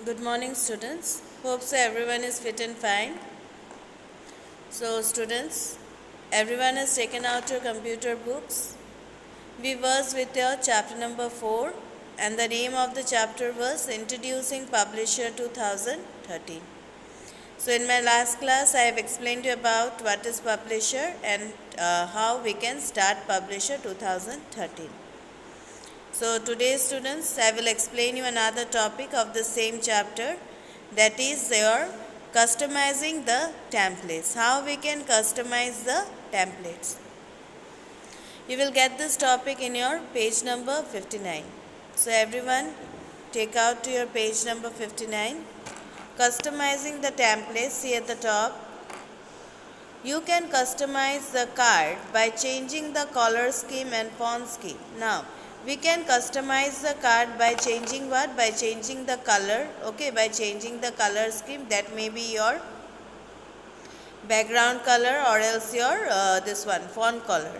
Good morning, students. Hope so everyone is fit and fine. So, students, everyone has taken out your computer books. We was with your chapter number 4, and the name of the chapter was Introducing Publisher 2013. So, in my last class, I have explained to you about what is Publisher and how we can start Publisher 2013. So today, students, I will explain you another topic of the same chapter, that is your customizing the templates. How we can customize the templates. You will get this topic in your page number 59. So everyone, take out to your page number 59. Customizing the templates, see at the top. You can customize the card by changing the color scheme and font scheme. Now, we can customize the card by changing what? By changing the color, okay, by changing the color scheme. That may be your background color or else your this one, font color.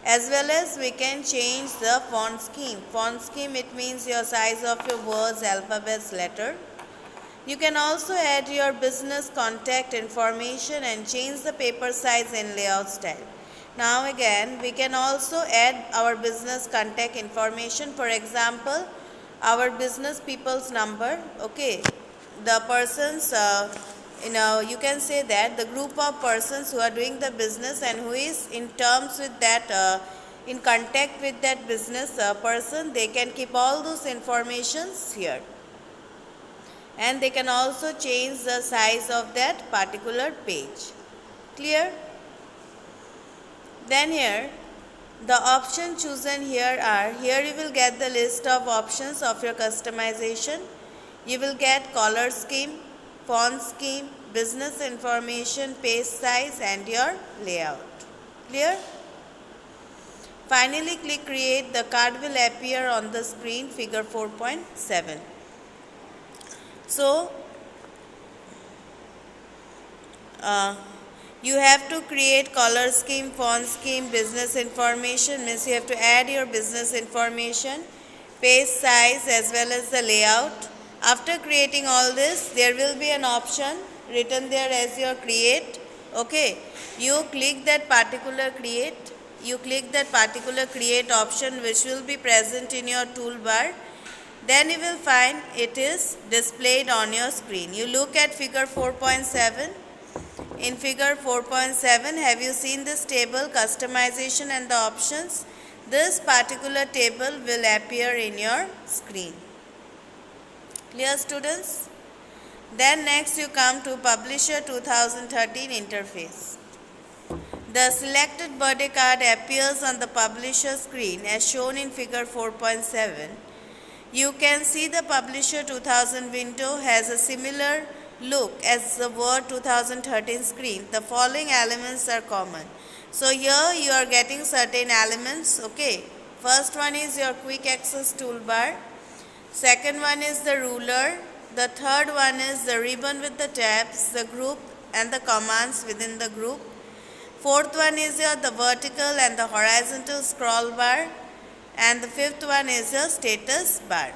As well as we can change the font scheme. Font scheme, it means your size of your words, alphabets, letter. You can also add your business contact information and change the paper size and layout style. Now again, we can also add our business contact information. For example, our business people's number, okay, the persons, you can say that the group of persons who are doing the business and who is in terms with that, in contact with that business person, they can keep all those informations here. And they can also change the size of that particular page. Clear? Then here, the options chosen here are, here you will get the list of options of your customization. You will get color scheme, font scheme, business information, page size and your layout. Clear? Finally, click create. The card will appear on the screen, figure 4.7. So, you have to create color scheme, font scheme, business information, means you have to add your business information, page size as well as the layout. After creating all this, there will be an option written there as your create. Okay, you click that particular create. You click that particular create option which will be present in your toolbar. Then you will find it is displayed on your screen. You look at figure 4.7. In figure 4.7, have you seen this table, customization and the options? This particular table will appear in your screen. Clear, students? Then next you come to Publisher 2013 interface. The selected birthday card appears on the Publisher screen as shown in figure 4.7. You can see the Publisher 2000 window has a similar look as the Word 2013 screen. The following elements are common. So here you are getting certain elements, okay. First one is your quick access toolbar. Second one is the ruler. The third one is the ribbon with the tabs, the group and the commands within the group. Fourth one is the vertical and the horizontal scroll bar. And the fifth one is your status bar.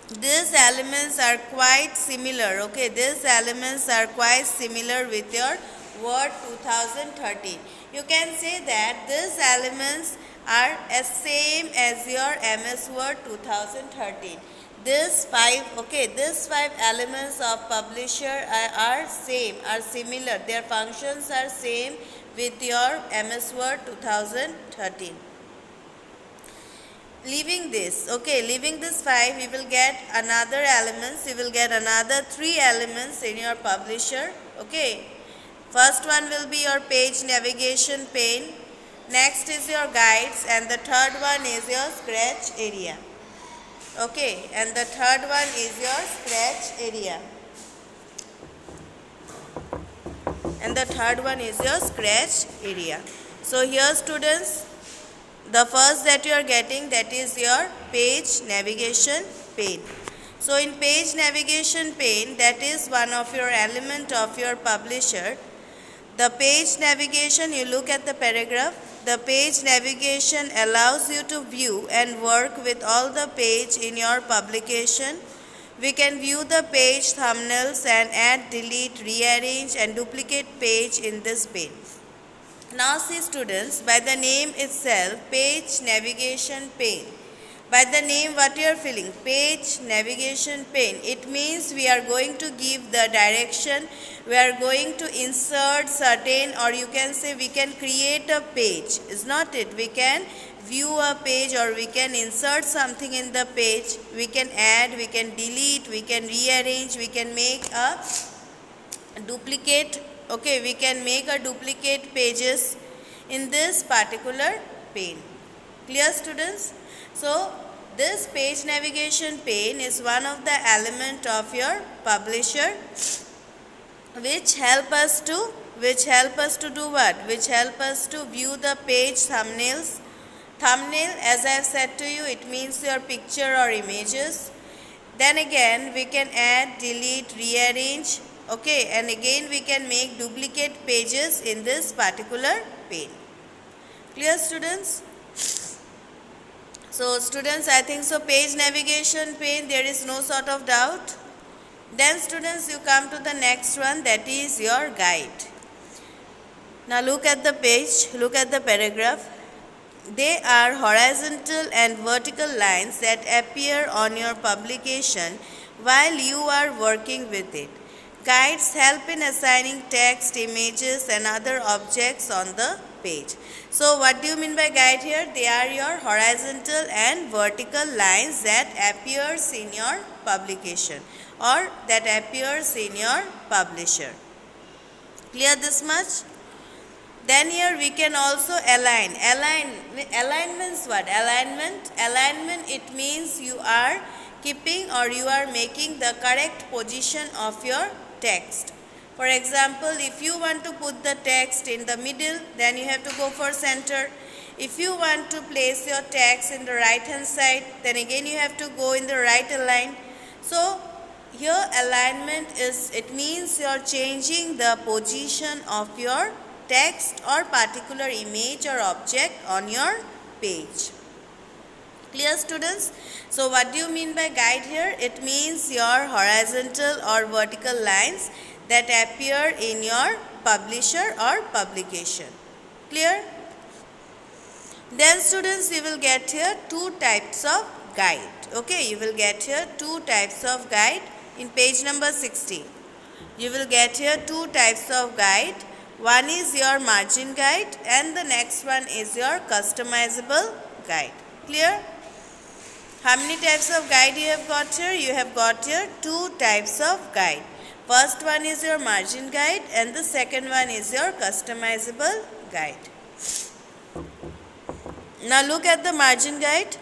These elements are quite similar, okay. These elements are quite similar with your Word 2013. You can say that these elements are as same as your MS Word 2013. These five elements of Publisher are same, are similar. Their functions are same with your MS Word 2013. Leaving this, okay, leaving this 5, you will get another elements, you will get another 3 elements in your Publisher, okay. First one will be your page navigation pane, next is your guides and the third one is your scratch area, okay, and the third one is your scratch area. And the third one is your scratch area. So here, students, the first that you are getting, that is your page navigation pane. So in page navigation pane, that is one of your element of your Publisher. The page navigation, you look at the paragraph. The page navigation allows you to view and work with all the page in your publication We can view the page thumbnails and add, delete, rearrange and duplicate page in this pane. Now see students, by the name itself, page navigation pane. By the name what you are filling, page navigation pane, it means we are going to give the direction, we are going to insert certain, or you can say we can create a page, is not it? We can view a page or we can insert something in the page, we can add, we can delete, we can rearrange, we can make a duplicate, okay, we can make a duplicate pages in this particular pane. Clear students? So this page navigation pane is one of the element of your publisher which help us to do what? Which help us to view the page thumbnails. Thumbnail, as I have said to you, it means your picture or images. Then again we can add, delete, rearrange, okay, and again we can make duplicate pages in this particular pane. Clear students? So students, I think so page navigation pane, there is no sort of doubt. Then students, you come to the next one, that is your guide. Now look at the page, look at the paragraph. They are horizontal and vertical lines that appear on your publication while you are working with it. Guides help in assigning text, images and other objects on the page. So what do you mean by guide here? They are your horizontal and vertical lines that appears in your publication or that appears in your publisher. Clear this much? Then here we can also align. Align means what? Alignment, it means you are keeping or you are making the correct position of your text. For example, if you want to put the text in the middle, then you have to go for center. If you want to place your text in the right hand side, then again you have to go in the right align. So here alignment is, it means you are changing the position of your text or particular image or object on your page. Clear students? So what do you mean by guide here? It means your horizontal or vertical lines that appear in your publisher or publication. Clear? Then students, you will get here two types of guide. Okay, you will get here two types of guide in page number 16. You will get here two types of guide. One is your margin guide and the next one is your customizable guide. Clear? How many types of guide you have got here? You have got here two types of guide. First one is your margin guide and the second one is your customizable guide. Now look at the margin guide.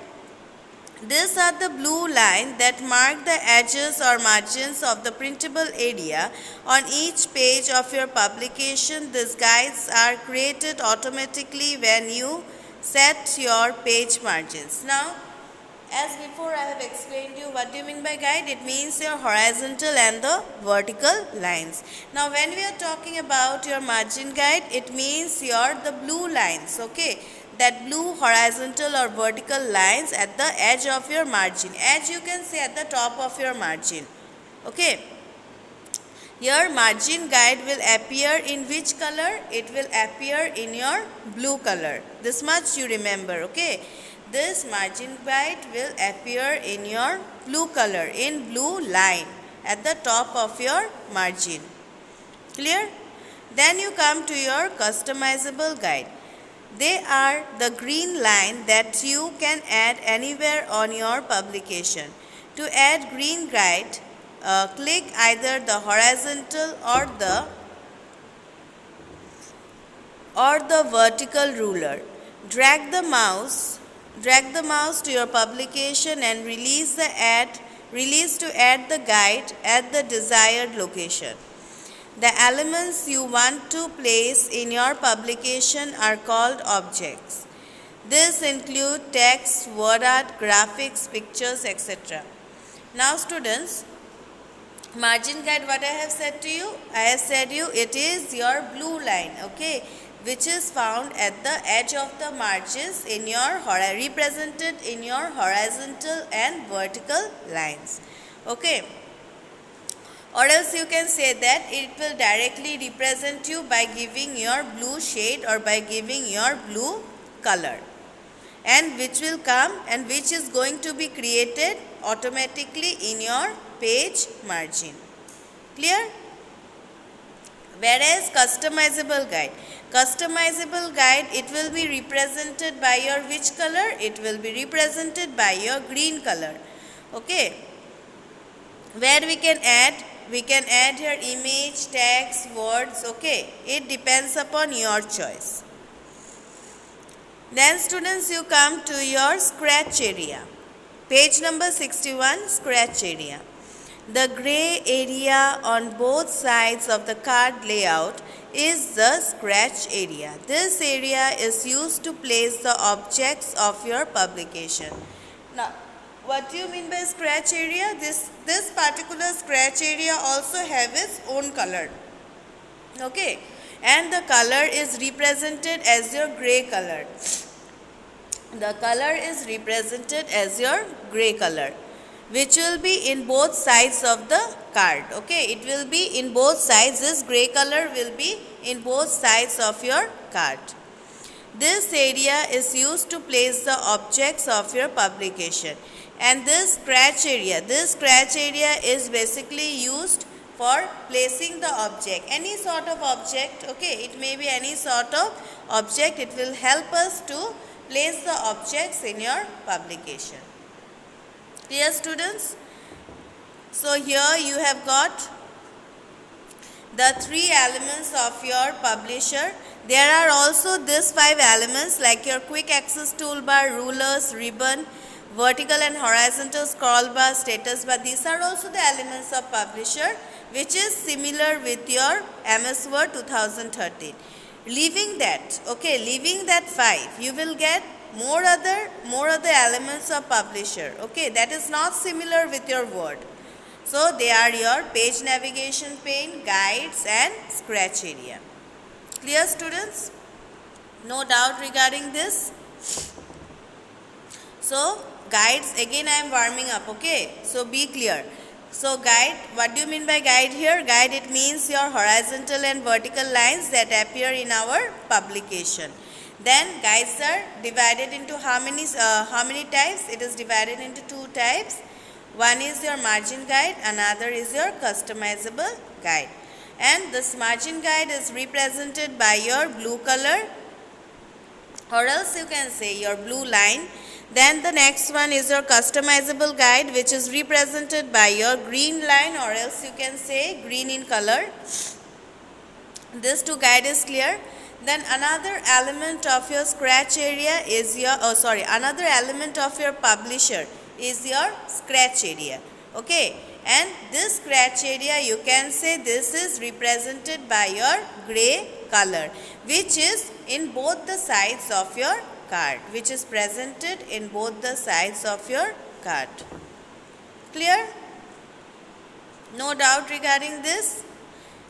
These are the blue line that mark the edges or margins of the printable area on each page of your publication. These guides are created automatically when you set your page margins. Now, as before I have explained you, what do you mean by guide? It means your horizontal and the vertical lines. Now when we are talking about your margin guide, it means the blue lines, okay? That blue horizontal or vertical lines at the edge of your margin. Edge you can say at the top of your margin, okay? Your margin guide will appear in which color? It will appear in your blue color. This much you remember, okay? This margin guide will appear in your blue color, in blue line at the top of your margin. Clear? Then you come to your customizable guide. They are the green line that you can add anywhere on your publication. To add green guide, click either the horizontal or the vertical ruler. Drag the mouse to your publication and release to add the guide at the desired location. The elements you want to place in your publication are called objects. This include text, word art, graphics, pictures, etc. Now students, margin guide, what I have said to you? I have said you it is your blue line, okay, which is found at the edge of the margins represented in your horizontal and vertical lines. Okay, or else you can say that it will directly represent you by giving your blue shade or by giving your blue color, and which will come and which is going to be created automatically in your page margin. Clear? Whereas customizable guide, it will be represented by your which color? It will be represented by your green color. Okay, where we can add here image, text, words. Okay, it depends upon your choice. Then students, you come to your scratch area. Page number 61, scratch area. The gray area on both sides of the card layout is the scratch area. This area is used to place the objects of your publication. Now, what do you mean by scratch area? This particular scratch area also have its own color. Okay, and the color is represented as your gray color. The color is represented as your gray color, which will be in both sides of the card. Okay, it will be in both sides. This gray color will be in both sides of your card. This area is used to place the objects of your publication. And this scratch area is basically used for placing the object, any sort of object. Okay, it may be any sort of object. It will help us to place the objects in your publication. Clear, students? So here you have got the 3 elements of your publisher. There are also these 5 elements like your quick access toolbar, rulers, ribbon, vertical and horizontal scroll bar, status bar. These are also the elements of publisher, which is similar with your MS Word 2013. Leaving that 5, you will get more other elements of publisher. Okay, that is not similar with your Word. So they are your page navigation pane, guides and scratch area. Clear, students? No doubt regarding this? So guides, again I am warming up. Okay, so be clear. So guide, what do you mean by guide here? Guide, it means your horizontal and vertical lines that appear in our publication. Then guides are divided into how many types? It is divided into 2 types. One is your margin guide, another is your customizable guide. And this margin guide is represented by your blue color, or else you can say your blue line. Then the next one is your customizable guide, which is represented by your green line, or else you can say green in color. This 2 guide is clear. Then another element of your scratch area is your, another element of your publisher is your scratch area. Okay, and this scratch area, you can say this is represented by your gray color, which is in both the sides of your card, which is presented in both the sides of your card. Clear? No doubt regarding this?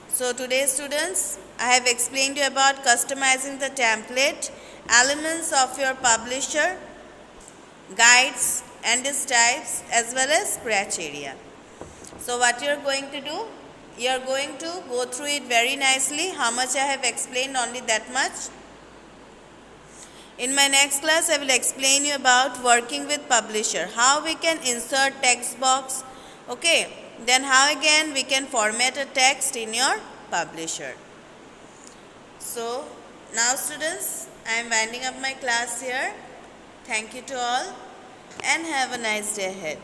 So today, students, I have explained you about customizing the template, elements of your publisher, guides and its types, as well as scratch area. So what you are going to do? You are going to go through it very nicely. How much I have explained? Only that much. In my next class, I will explain you about working with publisher, how we can insert text box. Okay, then how again we can format a text in your publisher. So now, students, I am winding up my class here. Thank you to all and have a nice day ahead.